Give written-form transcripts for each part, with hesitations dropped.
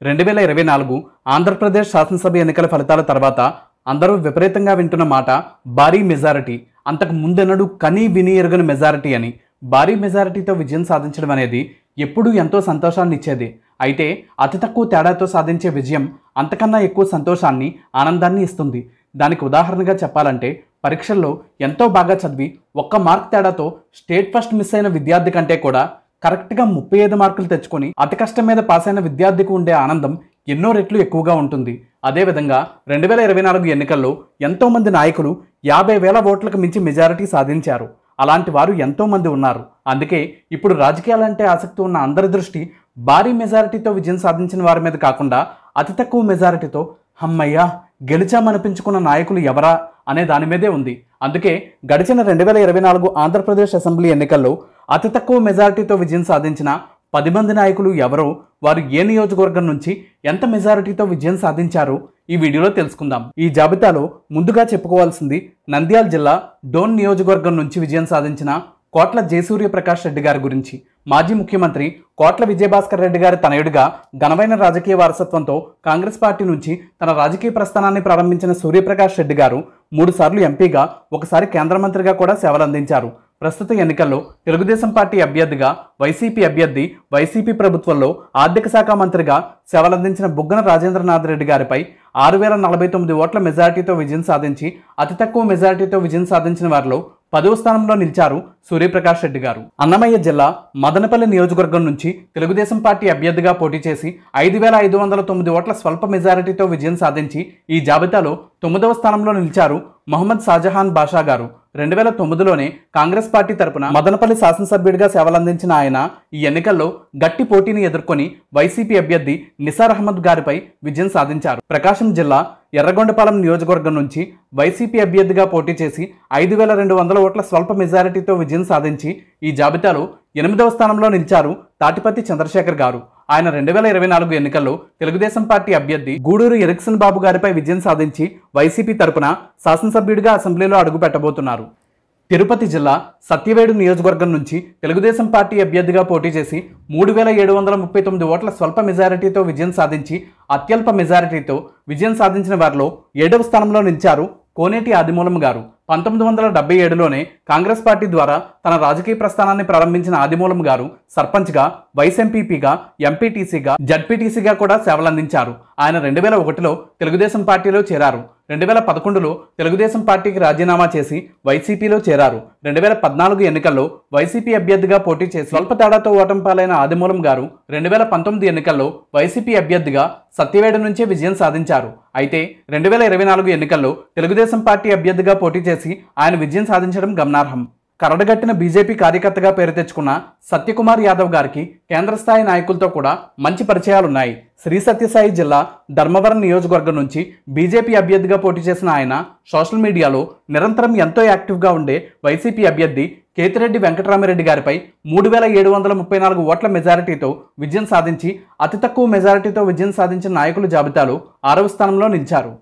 2024 ఆంధ్రప్రదేశ్ శాసనసభ ఎన్నికల ఫలితాల తర్వాత అందరూ విపరీతంగా వింటున్న మాట భారీ మెజారిటీ. అంతకు ముందెన్నడూ కనీ విని ఎరుగని మెజారిటీ అని. భారీ మెజారిటీతో విజయం సాధించడం అనేది ఎప్పుడూ ఎంతో సంతోషాన్ని ఇచ్చేది. అయితే అతి తక్కువ తేడాతో సాధించే విజయం అంతకన్నా ఎక్కువ సంతోషాన్ని, ఆనందాన్ని ఇస్తుంది. దానికి ఉదాహరణగా చెప్పాలంటే పరీక్షల్లో ఎంతో బాగా చదివి ఒక్క మార్క్ తేడాతో స్టేట్ ఫస్ట్ మిస్ అయిన విద్యార్థి కంటే కూడా కరెక్ట్గా 35 మార్కులు తెచ్చుకొని అతి కష్టం మీద పాస్ అయిన విద్యార్థికి ఉండే ఆనందం ఎన్నో రెట్లు ఎక్కువగా ఉంటుంది. అదేవిధంగా 2024 ఎన్నికల్లో ఎంతోమంది నాయకులు 50,000 ఓట్లకు మించి మెజారిటీ సాధించారు. అలాంటి వారు ఎంతోమంది ఉన్నారు. అందుకే ఇప్పుడు రాజకీయాలంటే ఆసక్తి ఉన్న అందరి దృష్టి భారీ మెజారిటీతో విజయం సాధించిన వారి మీద కాకుండా అతి తక్కువ మెజారిటీతో హమ్మయ్యా గెలిచామనిపించుకున్న నాయకులు ఎవరా అనే దాని మీదే ఉంది. అందుకే గడిచిన 2024 ఆంధ్రప్రదేశ్ అసెంబ్లీ ఎన్నికల్లో అతి తక్కువ మెజారిటీతో విజయం సాధించిన 10 మంది నాయకులు ఎవరో, వారు ఏ నియోజకవర్గం నుంచి ఎంత మెజారిటీతో విజయం సాధించారో ఈ వీడియోలో తెలుసుకుందాం. ఈ జాబితాలో ముందుగా చెప్పుకోవాల్సింది నంద్యాల జిల్లా డోన్ నియోజకవర్గం నుంచి విజయం సాధించిన కోట్ల జయసూర్యప్రకాష్ రెడ్డి గారి గురించి. మాజీ ముఖ్యమంత్రి కోట్ల విజయభాస్కర్ రెడ్డి గారి తనయుడిగా ఘనమైన రాజకీయ వారసత్వంతో కాంగ్రెస్ పార్టీ నుంచి తన రాజకీయ ప్రస్థానాన్ని ప్రారంభించిన సూర్యప్రకాష్ రెడ్డి గారు 3 సార్లు ఎంపీగా, ఒకసారి కేంద్ర మంత్రిగా కూడా సేవలందించారు. ప్రస్తుత ఎన్నికల్లో తెలుగుదేశం పార్టీ అభ్యర్థిగా, వైసీపీ అభ్యర్థి, వైసీపీ ప్రభుత్వంలో ఆర్థిక శాఖ మంత్రిగా సేవలందించిన బుగ్గన రాజేంద్రనాథ్ రెడ్డి గారిపై 6,049 ఓట్ల మెజారిటీతో విజయం సాధించి అతి తక్కువ మెజారిటీతో విజయం సాధించిన వారిలో 10వ స్థానంలో నిలిచారు సూర్యప్రకాష్ రెడ్డి గారు. అన్నమయ్య జిల్లా మదనపల్లి నియోజకవర్గం నుంచి తెలుగుదేశం పార్టీ అభ్యర్థిగా పోటీ చేసి 5,509 ఓట్ల స్వల్ప మెజారిటీతో విజయం సాధించి ఈ జాబితాలో 9వ స్థానంలో నిలిచారు మహమ్మద్ షాజహాన్ బాషా గారు. 2009లోనే కాంగ్రెస్ పార్టీ తరపున మదనపల్లి శాసనసభ్యుడిగా సేవలందించిన ఆయన ఈ ఎన్నికల్లో గట్టి పోటీని ఎదుర్కొని వైసీపీ అభ్యర్థి నిసార్ అహ్మద్ గారిపై విజయం సాధించారు. ప్రకాశం జిల్లా ఎర్రగొండపాలెం నియోజకవర్గం నుంచి వైసీపీ అభ్యర్థిగా పోటీ చేసి 5,200 ఓట్ల స్వల్ప మెజారిటీతో విజయం సాధించి ఈ జాబితాలో 8వ స్థానంలో నిలిచారు తాటిపత్తి చంద్రశేఖర్ గారు. ఆయన 2024 ఎన్నికల్లో తెలుగుదేశం పార్టీ అభ్యర్థి గూడూరు ఎరిక్సన్ బాబు గారిపై విజయం సాధించి వైసీపీ తరపున శాసనసభ్యుడిగా అసెంబ్లీలో అడుగు పెట్టబోతున్నారు. తిరుపతి జిల్లా సత్యవేడు నియోజకవర్గం నుంచి తెలుగుదేశం పార్టీ అభ్యర్థిగా పోటీ చేసి 3,739 ఓట్ల స్వల్ప మెజారిటీతో విజయం సాధించి అత్యల్ప మెజారిటీతో విజయం సాధించిన వారిలో 7వ స్థానంలో నిలిచారు కోనేటి ఆదిమూలం గారు. 1977లోనే కాంగ్రెస్ పార్టీ ద్వారా తన రాజకీయ ప్రస్థానాన్ని ప్రారంభించిన ఆదిమూలం గారు సర్పంచ్గా, వైస్ ఎంపీపీగా, ఎంపీటీసీగా, జడ్పీటీసీగా కూడా సేవలందించారు. ఆయన 2001లో తెలుగుదేశం పార్టీలో చేరారు. 2011లో తెలుగుదేశం పార్టీకి రాజీనామా చేసి వైసీపీలో చేరారు. 2014 ఎన్నికల్లో వైసీపీ అభ్యర్థిగా పోటీ చేసి స్వల్ప తేడాతో ఓటమి పాలైన ఆదిమూలం గారు 2019 ఎన్నికల్లో వైసీపీ అభ్యర్థిగా సత్యవేడు నుంచే విజయం సాధించారు. అయితే 2024 ఎన్నికల్లో తెలుగుదేశం పార్టీ అభ్యర్థిగా పోటీ చేసి ఆయన విజయం సాధించడం గమనార్హం. కరడగట్టిన బీజేపీ కార్యకర్తగా పేరు తెచ్చుకున్న సత్యకుమార్ యాదవ్ గారికి కేంద్ర స్థాయి నాయకులతో కూడా మంచి పరిచయాలున్నాయి. శ్రీ సత్యసాయి జిల్లా ధర్మవరం నియోజకవర్గం నుంచి బీజేపీ అభ్యర్థిగా పోటీ చేసిన ఆయన సోషల్ మీడియాలో నిరంతరం ఎంతో యాక్టివ్గా ఉండే వైసీపీ అభ్యర్థి కేతిరెడ్డి వెంకటరామిరెడ్డి గారిపై 3,734 ఓట్ల మెజారిటీతో విజయం సాధించి అతి తక్కువ మెజారిటీతో విజయం సాధించిన నాయకుల జాబితాలో 6వ స్థానంలో నిలిచారు.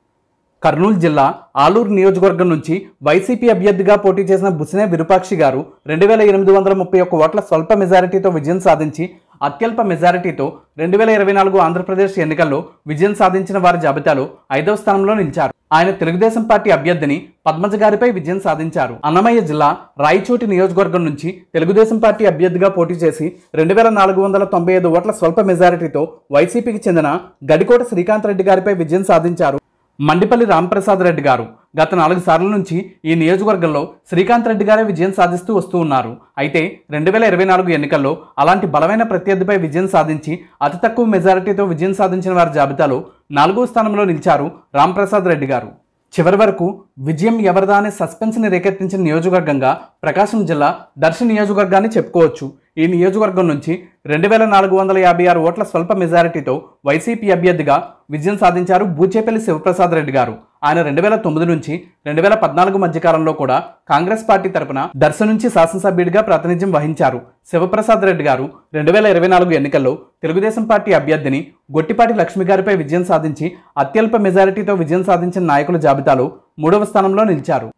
కర్నూలు జిల్లా ఆలూరు నియోజకవర్గం నుంచి వైసీపీ అభ్యర్థిగా పోటీ చేసిన బుసినే విరూపాక్షి గారు 2,831 ఓట్ల స్వల్ప మెజారిటీతో విజయం సాధించి అత్యల్ప మెజారిటీతో 2024 ఆంధ్రప్రదేశ్ ఎన్నికల్లో విజయం సాధించిన వారి జాబితాలో 5వ స్థానంలో నిలిచారు. ఆయన తెలుగుదేశం పార్టీ అభ్యర్థిని పద్మజ గారిపై విజయం సాధించారు. అన్నమయ్య జిల్లా రాయచోటి నియోజకవర్గం నుంచి తెలుగుదేశం పార్టీ అభ్యర్థిగా పోటీ చేసి 2,495 ఓట్ల స్వల్ప మెజారిటీతో వైసీపీకి చెందిన గడికోట శ్రీకాంత్ రెడ్డి గారిపై విజయం సాధించారు మండిపల్లి రాంప్రసాద్ రెడ్డి గారు. గత 4 సార్ల నుంచి ఈ నియోజకవర్గంలో శ్రీకాంత్ రెడ్డి గారే విజయం సాధిస్తూ వస్తూ ఉన్నారు. అయితే 2024 ఎన్నికల్లో అలాంటి బలమైన ప్రత్యర్థిపై విజయం సాధించి అతి తక్కువ మెజారిటీతో విజయం సాధించిన వారి జాబితాలో 4వ స్థానంలో నిలిచారు రాంప్రసాద్ రెడ్డి గారు. చివరి వరకు విజయం ఎవరిదా అనే సస్పెన్స్ని రేకెత్తించిన నియోజకవర్గంగా ప్రకాశం జిల్లా దర్శి నియోజకవర్గాన్ని చెప్పుకోవచ్చు. ఈ నియోజకవర్గం నుంచి 2,456 ఓట్ల స్వల్ప మెజారిటీతో వైసీపీ అభ్యర్థిగా విజయం సాధించారు బూచేపల్లి శివప్రసాద్ రెడ్డి గారు. ఆయన 2009 నుంచి 2014 మధ్యకాలంలో కూడా కాంగ్రెస్ పార్టీ తరపున దర్శి నుంచి శాసనసభ్యుడిగా ప్రాతినిధ్యం వహించారు. శివప్రసాద్ రెడ్డి గారు 2024 ఎన్నికల్లో తెలుగుదేశం పార్టీ అభ్యర్థిని గొట్టిపాటి లక్ష్మి గారిపై విజయం సాధించి అత్యల్ప మెజారిటీతో విజయం సాధించిన నాయకుల జాబితాలో 3వ స్థానంలో నిలిచారు.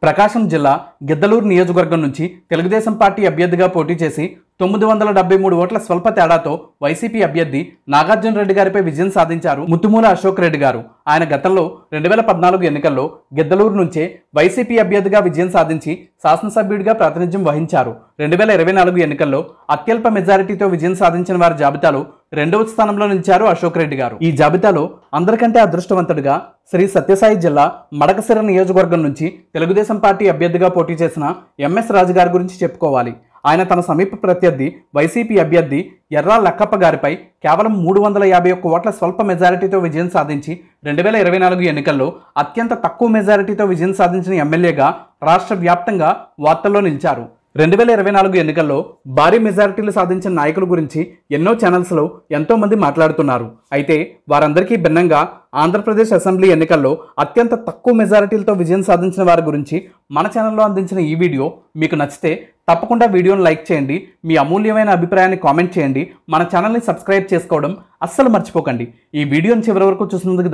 ప్రకాశం జిల్లా గిద్దలూరు నియోజకవర్గం నుంచి తెలుగుదేశం పార్టీ అభ్యర్థిగా పోటీ చేసి 973 ఓట్ల స్వల్ప తేడాతో వైసీపీ అభ్యర్థి నాగార్జున రెడ్డి గారిపై విజయం సాధించారు ముత్తుమూల అశోక్ రెడ్డి గారు. ఆయన గతంలో 2014 ఎన్నికల్లో గిద్దలూరు నుంచే వైసీపీ అభ్యర్థిగా విజయం సాధించి శాసనసభ్యుడిగా ప్రాతినిధ్యం వహించారు. 2024 ఎన్నికల్లో అత్యల్ప మెజారిటీతో విజయం సాధించిన వారి జాబితాలో 2వ స్థానంలో నిలిచారు అశోక్ రెడ్డి గారు. ఈ జాబితాలో అందరికంటే అదృష్టవంతుడిగా శ్రీ సత్యసాయి జిల్లా మడకసిర నియోజకవర్గం నుంచి తెలుగుదేశం పార్టీ అభ్యర్థిగా పోటీ చేసిన ఎంఎస్ రాజు గారి గురించి చెప్పుకోవాలి. ఆయన తన సమీప ప్రత్యర్థి వైసీపీ అభ్యర్థి ఎర్రా లక్కప్ప గారిపై కేవలం 351 ఓట్ల స్వల్ప మెజారిటీతో విజయం సాధించి 2024 ఎన్నికల్లో అత్యంత తక్కువ మెజారిటీతో విజయం సాధించిన ఎమ్మెల్యేగా రాష్ట్ర వ్యాప్తంగా వార్తల్లో నిలిచారు. 2024 ఎన్నికల్లో భారీ మెజారిటీలు సాధించిన నాయకుల గురించి ఎన్నో ఛానల్స్లో ఎంతో మంది మాట్లాడుతున్నారు. అయితే వారందరికీ భిన్నంగా ఆంధ్రప్రదేశ్ అసెంబ్లీ ఎన్నికల్లో అత్యంత తక్కువ మెజారిటీలతో విజయం సాధించిన వారి గురించి మన ఛానల్లో అందించిన ఈ వీడియో మీకు నచ్చితే తప్పకుండా వీడియోను లైక్ చేయండి. మీ అమూల్యమైన అభిప్రాయాన్ని కామెంట్ చేయండి. మన ఛానల్ని సబ్స్క్రైబ్ చేసుకోవడం అస్సలు మర్చిపోకండి. ఈ వీడియోని చివరి వరకు చూసినందుకు